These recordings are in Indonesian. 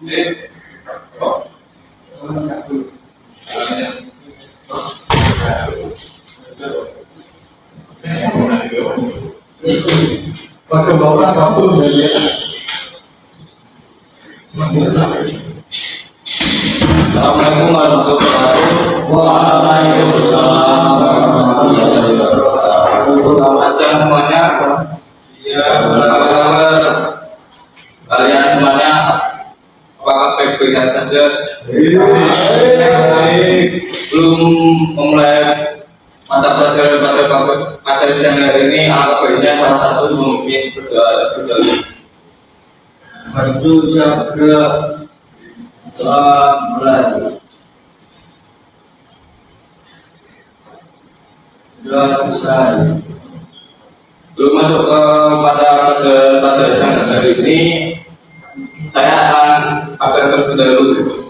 Assalamualaikum warahmatullahi wabarakatuh. Waalaikumsalam warahmatullahi wabarakatuh. Selamat siang semuanya. Apa kabar kalian semuanya? Apakah baik-baik saja? Belum memulai mata pelajaran pada siang hari ini, alangkah baiknya salah satu memimpin berdoa dulu. Maju sabda doa mulai. Doa selesai. Belum masuk ke pada siang hari ini, saya akan terlebih dahulu.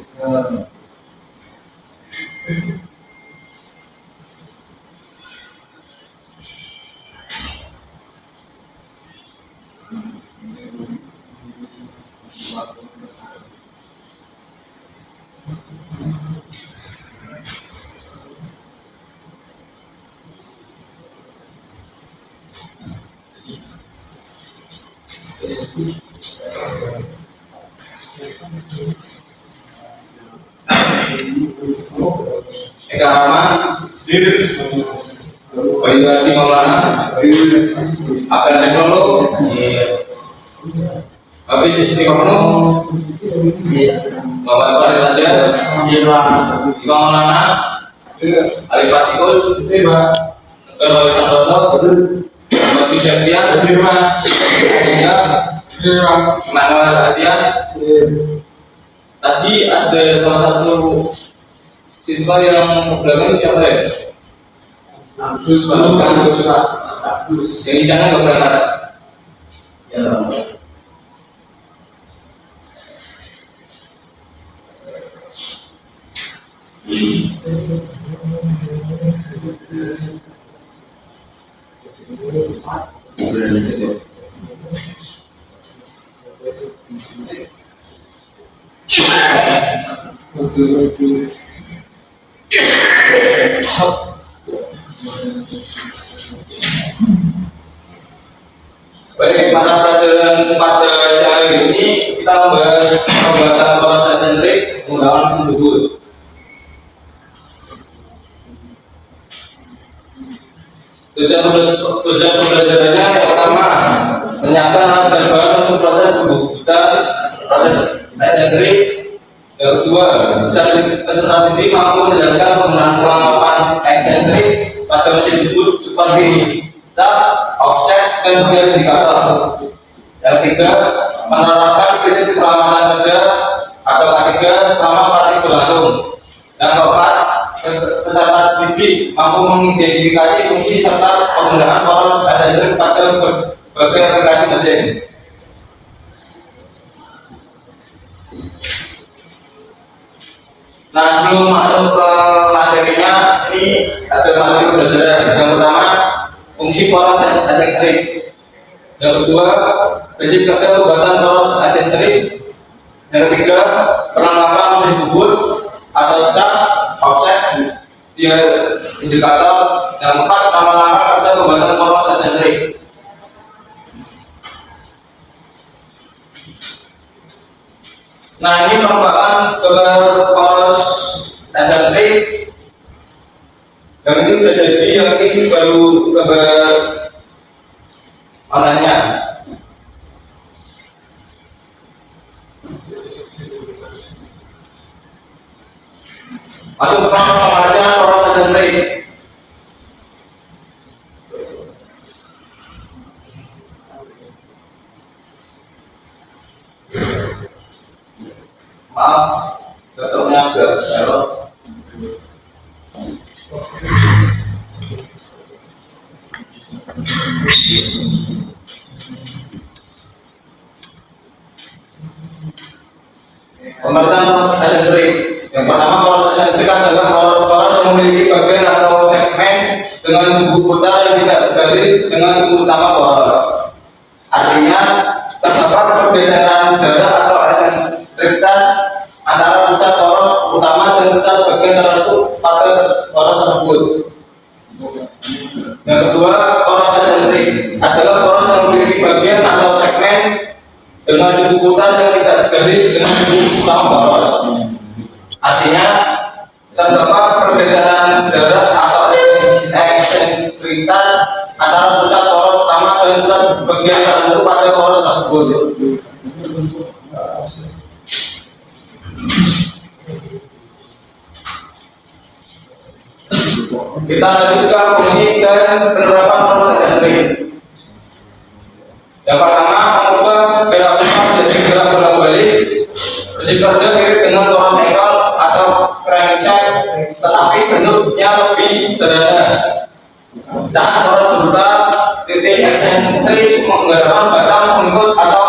Eka Rahman, Bayu Hadi Maulana, Akan Teknolo, Habis Istiqomah, Bapak Farid Raja, Imam Maulana, Arif Fatikul, Bayu Santoso, Bapak Syafrian, Manuel Adian. Tadi ada salah satu siswa yang belakang siapa ya? Agus. Yang di sana nggak berangkat. Ya. Baik, pada pelajaran pada siang ini kita membahas pembuatan poros eksentrik menggunakan mesin bubut. Tujuan pembelajarannya yang pertama menyiapkan alat dan bahan untuk proses pembubutan proses eksentrik. Yang kedua, peserta didik mampu menjelaskan penggunaan pelengkapan eksentrik pada mesin bubut seperti cat, offset, dan bias indikator. Yang ketiga, menerapkan prinsip keselamatan kerja atau K3 selama praktik berlangsung. Yang keempat, peserta didik mampu mengidentifikasi fungsi serta penggunaan poros eksentrik pada berbagai aplikasi mesin. Nah, sebelum masuk ke materinya, ini ada materi pembelajaran. Yang pertama, fungsi poros eksentrik. Yang kedua, prinsip kerja pembuatan poros eksentrik. Yang ketiga, perlengkapan mesin bubut atau cat, offset, dia indikator. Yang keempat, nama-nama kerja pembuatan poros eksentrik. Nah, ini merupakan gambar poros eksentrik. Yang ini sudah jadi, yang ini baru gambar warnanya. Masuk ke gambarnya poros eksentrik. Maaf, bentuknya agak belok. Pembahasan poros eksentrik. Yang pertama, poros eksentrik adalah poros yang memiliki bagian atau segmen dengan sumbu putar yang tidak segaris dengan sumbu utama poros. Artinya, terdapat pergeseran jarak atau eksentrikta eksentrikitas antara pusat poros utama dan pusat bagian tertentu pada poros tersebut. Yang kedua, poros eksentrik adalah poros yang memiliki bagian atau segmen dengan sudut putar yang tidak segaris dengan sudut utama poros. Artinya terdapat pergeseran darat atau eksentrikitas antara pusat poros utama dan pusat bagian tertentu pada poros tersebut. Kita lanjutkan fungsi dan penerapan poros eksentrik. Yang pertama, mengubah gerak pusat menjadi gerak bolak-balik bersifat mirip dengan poros engkol atau crankshaft, tetapi bentuknya lebih sederhana. Saat poros berputar, titik eksentris menggerakkan batang pengikut atau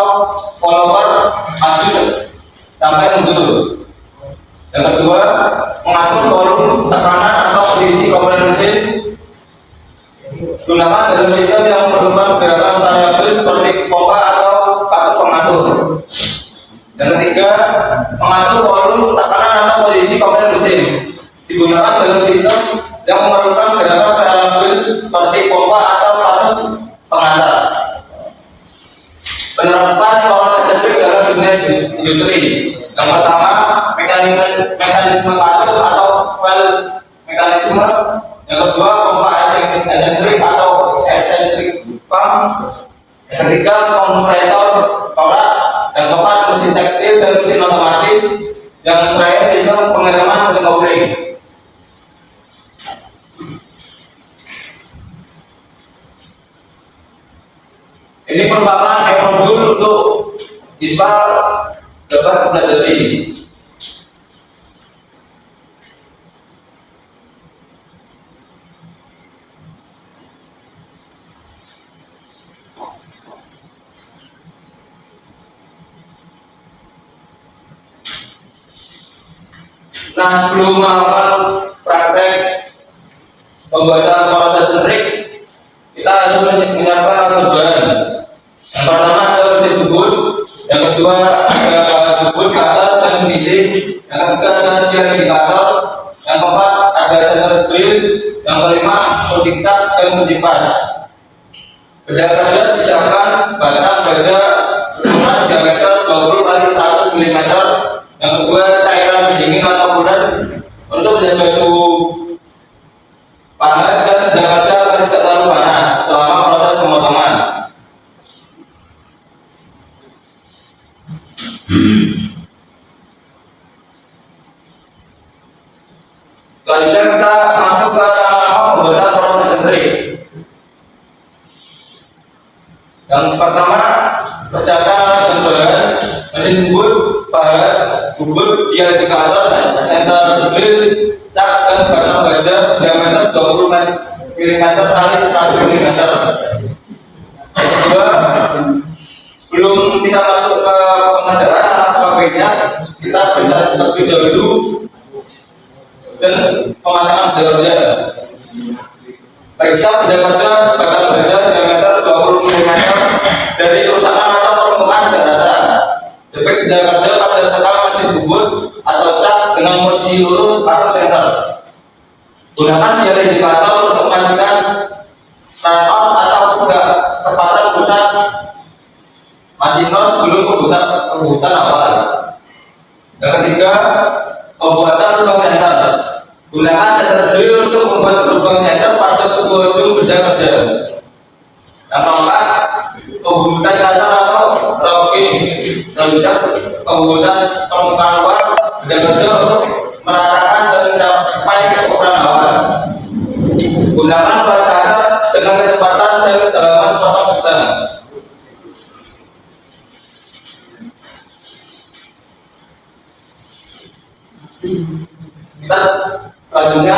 follower maju sampai mundur. Yang kedua, mengatur volume, tekanan atau posisi komponen mesin. Gunakan dalam sistem yang memerlukan gerakan variabel seperti pompa atau katup pengatur. Yang ketiga, mengatur volume, tekanan atau posisi komponen mesin. Digunakan dalam sistem yang memerlukan gerakan variabel seperti pompa atau katup pengantar. Penerapan poros eksentrik dalam dunia industri. Yang pertama, mekanisme katup atau valve mekanisme. Yang kedua, pompa eksentrik atau eksentrik pump. Yang ketiga, kompresor torak. Yang keempat, mesin tekstil dan mesin otomatis. Yang terakhir, sistem pengiriman dan kopling. Ini merupakan modul untuk siswa dapat mempelajari. Nah, sebelum melakukan praktek pembuatan poros eksentrik, kita harus menyiapkan alat bahan. Yang pertama adalah mesin bubut, yang kedua ada bubut, kasar, dan sisi, yang ketiga ada tiang indikator, yang keempat ada center drill, yang kelima multitak dan multipas. Benda kerja disiapkan batang baja ukuran diameter 20 x 100 mm. Yang kedua cairan pendingin atau cooler untuk menjaga suhu panas dan benda kerja agar tidak terlalu panas selama proses pemotongan. Selanjutnya kita masuk ke pembuatan poros eksentrik. Yang pertama, persiapkan alat dan bahan: mesin bubut, bahan bubut, tiang indikator, center drill, cat, dan batang baja diameter 20 mm x 100 mm. Yang kedua, sebelum kita masuk ke pengerjaan alat pakainya, kita bisa terlebih dahulu dan pemasangan benda kerja. Periksa benda kerja batang baja diameter 20 mm dari kerusakan atau permukaan daratan. Jepit benda kerja pada sekam mesin bubut atau cat dengan posisi lurus atau center. Gunakan tiang indikator untuk memastikan turn on atau tidak terpasang pusat masinor sebelum pembuatan awal. Yang ketiga, pembuatan lubang center. Gunakan center drill untuk membuat lubang center pada ujung benda kerja. Yang keempat, pembuatan kasar atau roughing. Selanjutnya, pembuatan permukaan luar benda kerja untuk meratakan dan mencapai ukuran awal. Gunakan bahan kasar dengan kecepatan dan kedalaman suatu sedang. Kita selanjutnya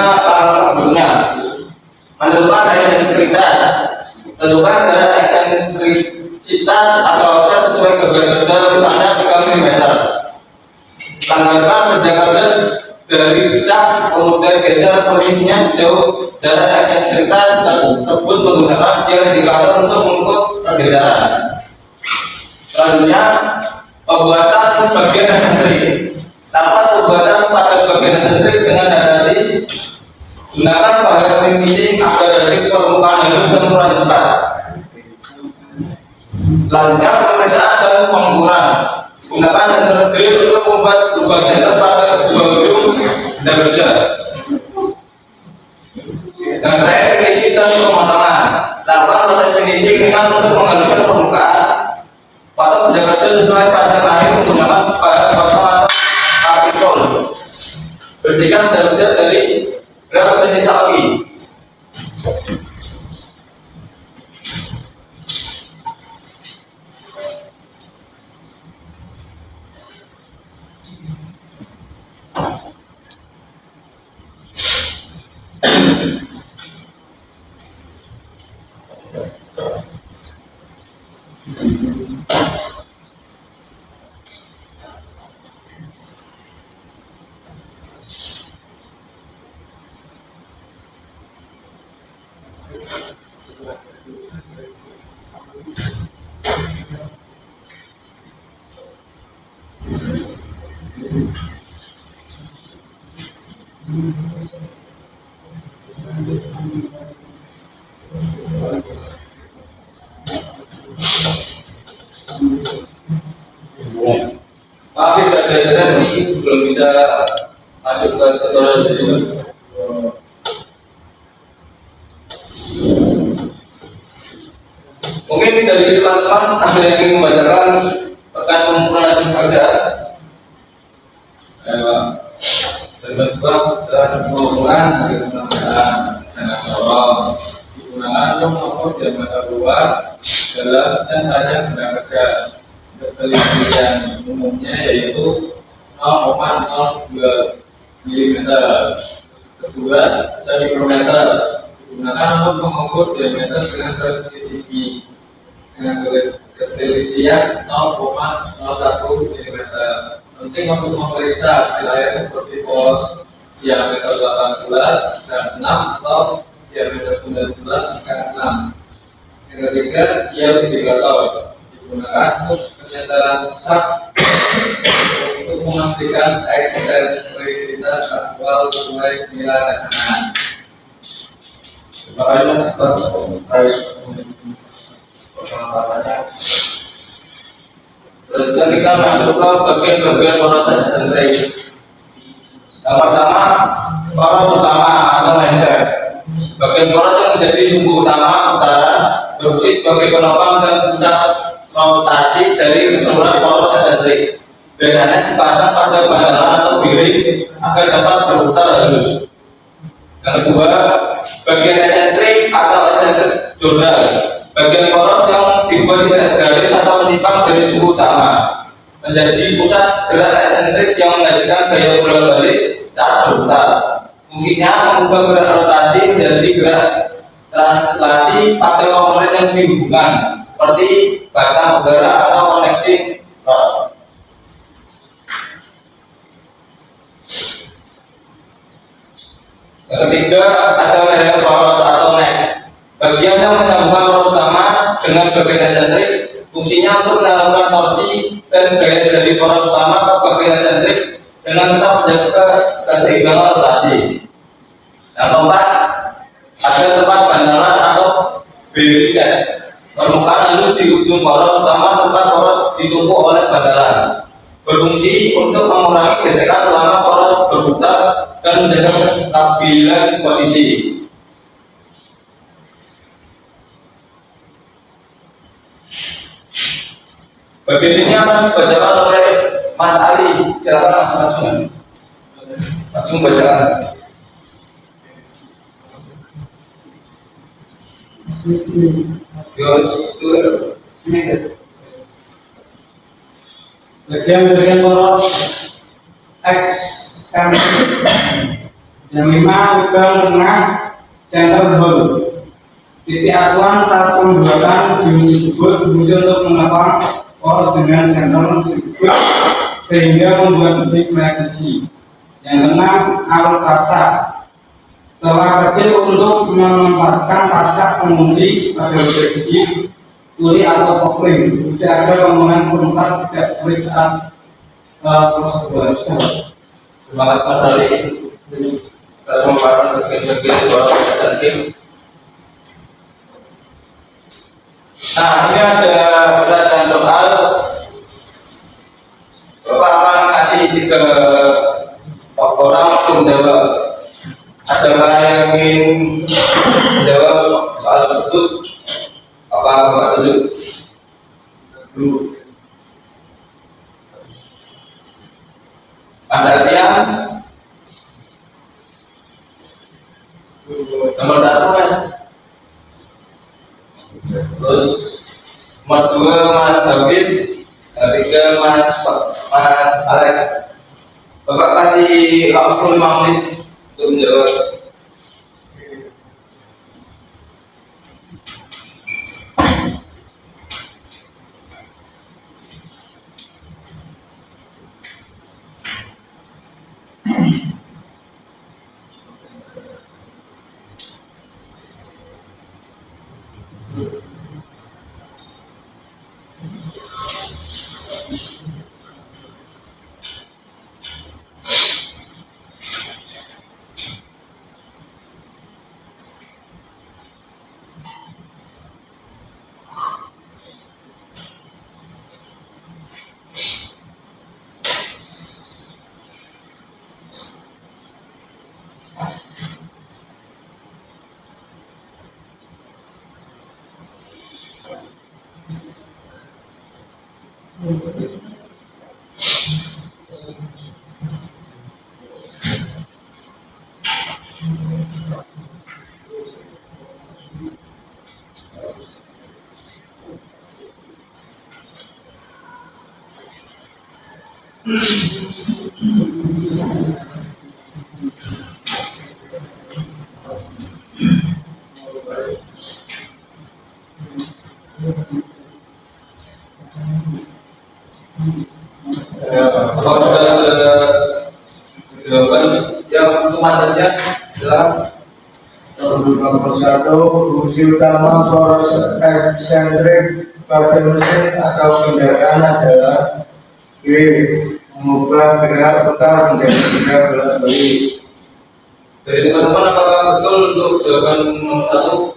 berikutnya menentukan eksentrikitas. Tentukan jarak eksentrisitas atau offset sesuai gabaran kerja, misalnya 3 mm. Tanggalkan benda kerja dari cat, kemudian geser posisinya sejauh jarak eksentrikitas tersebut menggunakan tiang indikator untuk mengukur pergeseran. Selanjutnya, Pembuatan bagian eksentrik. Lakukan pembuatan pada bagian eksentrik dengan hati-hati. Gunakan bahan finishing agar dari permukaan halus dan ukuran cepat. Selanjutnya pemeriksaan dan pengukuran. Gunakan sensor grill untuk membuat lubang sensor pada kedua ujung benda kerja. Dan terakhir finishing dan pemotongan. Lakukan proses finishing dengan untuk menghaluskan permukaan pada benda kerja sesuai panjang akhir menggunakan bahan potong atau kapitol. Bersihkan benda kerja dari berat jenis sapi. Tapi bagian ini belum bisa masuk ke sekolah itu. Mungkin dari teman-teman ada yang ingin membacakan pekan pembukaan kerja. Terus sebab dan pengumuman dari pelaksanaan sangat sorong digunakan untuk mengukur diameter luar dalam dan panjang benda kerja. Penelitian umumnya yaitu 0,02 mm. Kedua, dari mikrometer digunakan untuk mengukur diameter dengan presisi tinggi dengan ketelitian 0,01 mm. Penting untuk memeriksa wilayah seperti poros diameter 18 dan 6 atau diameter 19 dan 6. Yang ketiga, diameter indikator digunakan untuk penyendaran cap untuk memastikan eksentrisitas aktual sesuai nilai rancangan. Selanjutnya kita masuk ke bagian-bagian poros eksentrik. Yang pertama, poros utama atau mindset. Bagian poros yang menjadi sumbu utama utara berfungsi sebagai penopang dan pusat rotasi dari keseluruhan poros eksentrik. Biasanya dipasang pada bantalan atau biring agar dapat berputar halus. Yang kedua, bagian eksentrik atau eksentrik jurnal. Bagian poros yang dibuat tidak segaris atau menyimpang dari sumbu utama menjadi pusat gerak eksentrik yang menghasilkan gaya bolak-balik saat berputar. Fungsinya mengubah gerak rotasi menjadi gerak translasi pada komponen yang dihubungkan seperti batang penggerak atau connecting rod. Yang ketiga ada leher poros atau neck. Bagian yang menyambungkan poros utama dengan bagian eksentrik fungsinya untuk melakukan torsi dan gaya dari poros utama ke bagian eksentrik dengan tetap menjaga keseimbangan rotasi. Yang keempat ada tempat bantalan atau bearing set. Permukaan halus di ujung poros utama tempat poros ditumpuk oleh bantalan. Berfungsi untuk mengurangi gesekan selama poros berputar dan menjaga kestabilan posisi. Bagian ini akan dibacakan oleh Mas Ali. Silakan langsung bacakan. Bagian poros eksentrik. Yang 5, lubang tengah center hole. Titik acuan saat pembuatan diuji tersebut berfungsi untuk menopang poros dengan center tersebut sehingga membuat titik preksisi. Yang 6, alur paksa. Celah kecil untuk menempatkan pasak pengunci pada objek gigi tuli atau kopling. Fungsi ada bangunan pelengkap tidak sulit saat prosedur. Terima kasih Mas Ali. Pemaparan bagian-bagian bawah dasar game. Nah, ini ada pertanyaan soal. Bapak akan kasih 3 orang untuk menjawab. Adakah yang ingin menjawab soal tersebut? Apa Bapak dulu? Mas Artian. Nomor 1 Mas. Terus nomor 2 Mas Hafiz. Yang 3 Mas Alek. Bapak kasih waktu 5 menit untuk menjawab. Kalau sudah ada jawaban yang untuk Mas saja, silakan. Nomor 1, fungsi utama poros eksentrik pada mesin atau kendaraan adalah B. Mengubah gerak putar menjadi gerak bolak-balik. Dari teman-teman, apakah betul untuk jawaban nomor 1?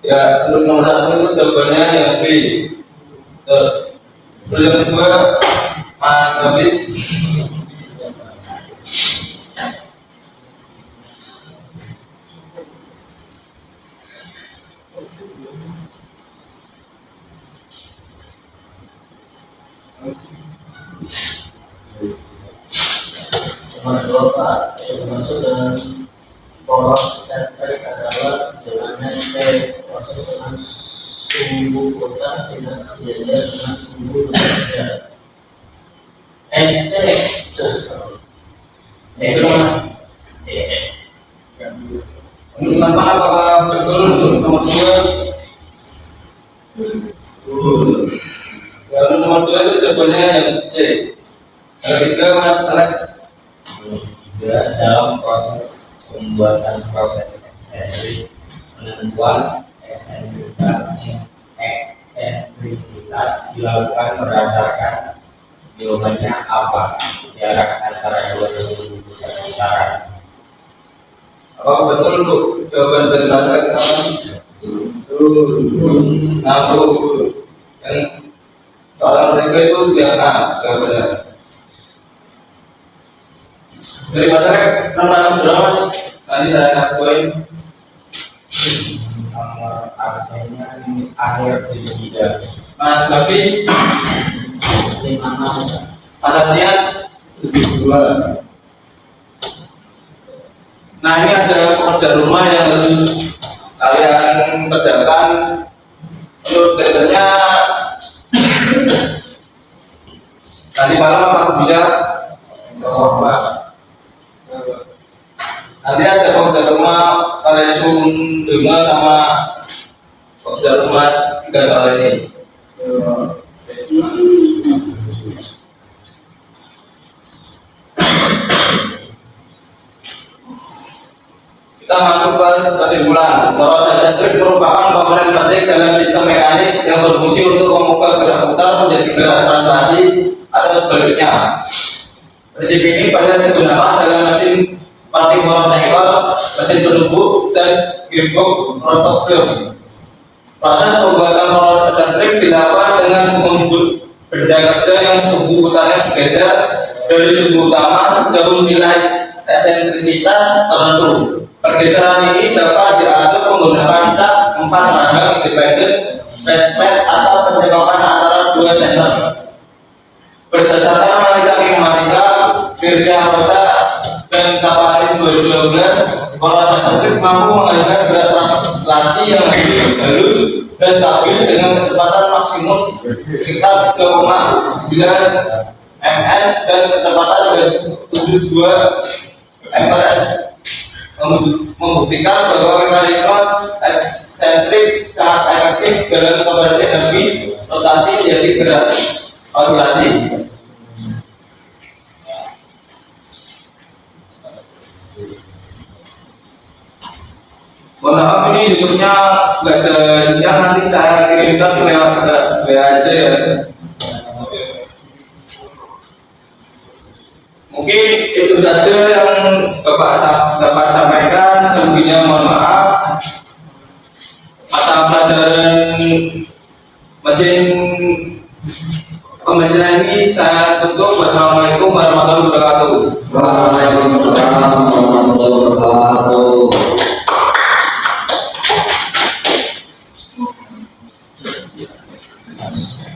Ya, untuk nomor 1 itu jawabannya yang B. Terus yang kedua, Mas Hafiz. Nomor 2 Pak, yang dimaksud dengan poros eksentrik adalah jalannya proses dengan sumbu kota dengan sejajar dengan sumbu berbeda. Itu mana? Teman-teman, apakah betul untuk nomor 2? Ya, untuk nomor 2 itu jawabannya yang C. Yang ketiga, Mas Alek. Juga dalam proses pembuatan proses eksentrik, penentuan eksentrisitas dilakukan berdasarkan jawabannya apa? Jarak antara dua sumbu pusat putaran. Apakah betul untuk jawaban dari Mas Alek? Nah, untuk yang soalan mereka itu yang A jawabannya. Dari masyarakat nomor berapa Mas? Tadi saya kasih poin. Nomor absennya di akhir 73. Mas Hafiz, 56. Mas Adrian, 72. Nah, ini ada pekerjaan rumah yang harus kalian kerjakan. Menurut dasarnya nanti malam apa bisa? Nanti ada pekerjaan rumah kalian dengar sama pekerjaan rumah 3 kali ini. Kita masuk ke kesimpulan. Poros sentrik merupakan komponen penting dalam sistem mekanik yang berfungsi untuk mengubah gerak putar menjadi gerak translasi atau sebaliknya. Prinsip ini banyak digunakan dalam mesin partai motorcycle, mesin penumbuk, dan gearbox rotofilm. Proses pembuatan roller eksentrik dilakukan dengan membuat benda kerja yang suhu putarnya bergeser dari suhu utama sejauh nilai eksentrisitas tertentu. Pergeseran ini dapat diatur menggunakan cat 4 ragam independen placement atau pencekokan antara dua sensor. Berdasarkan analisa kinematika Firya Rosa dan Saparin 2012, pola eksentrik mampu menghasilkan berat translasi yang lebih halus dan stabil dengan kecepatan maksimum sekitar 3,9 ms dan kecepatan 72 ms, membuktikan bahwa mekanisme eksentrik sangat efektif dalam konversi energi rotasi menjadi gerak osilasi. Mohon maaf, ini YouTube-nya nggak ada yang nanti saya kirimkan lewat WA aja ya. Mungkin itu saja yang dapat sampaikan. Selebihnya mohon maaf. Mata pelajaran mesin pemelajaran ini saya tutup. Wassalamualaikum warahmatullahi wabarakatuh. Waalaikumsalam warahmatullahi wabarakatuh. Yes.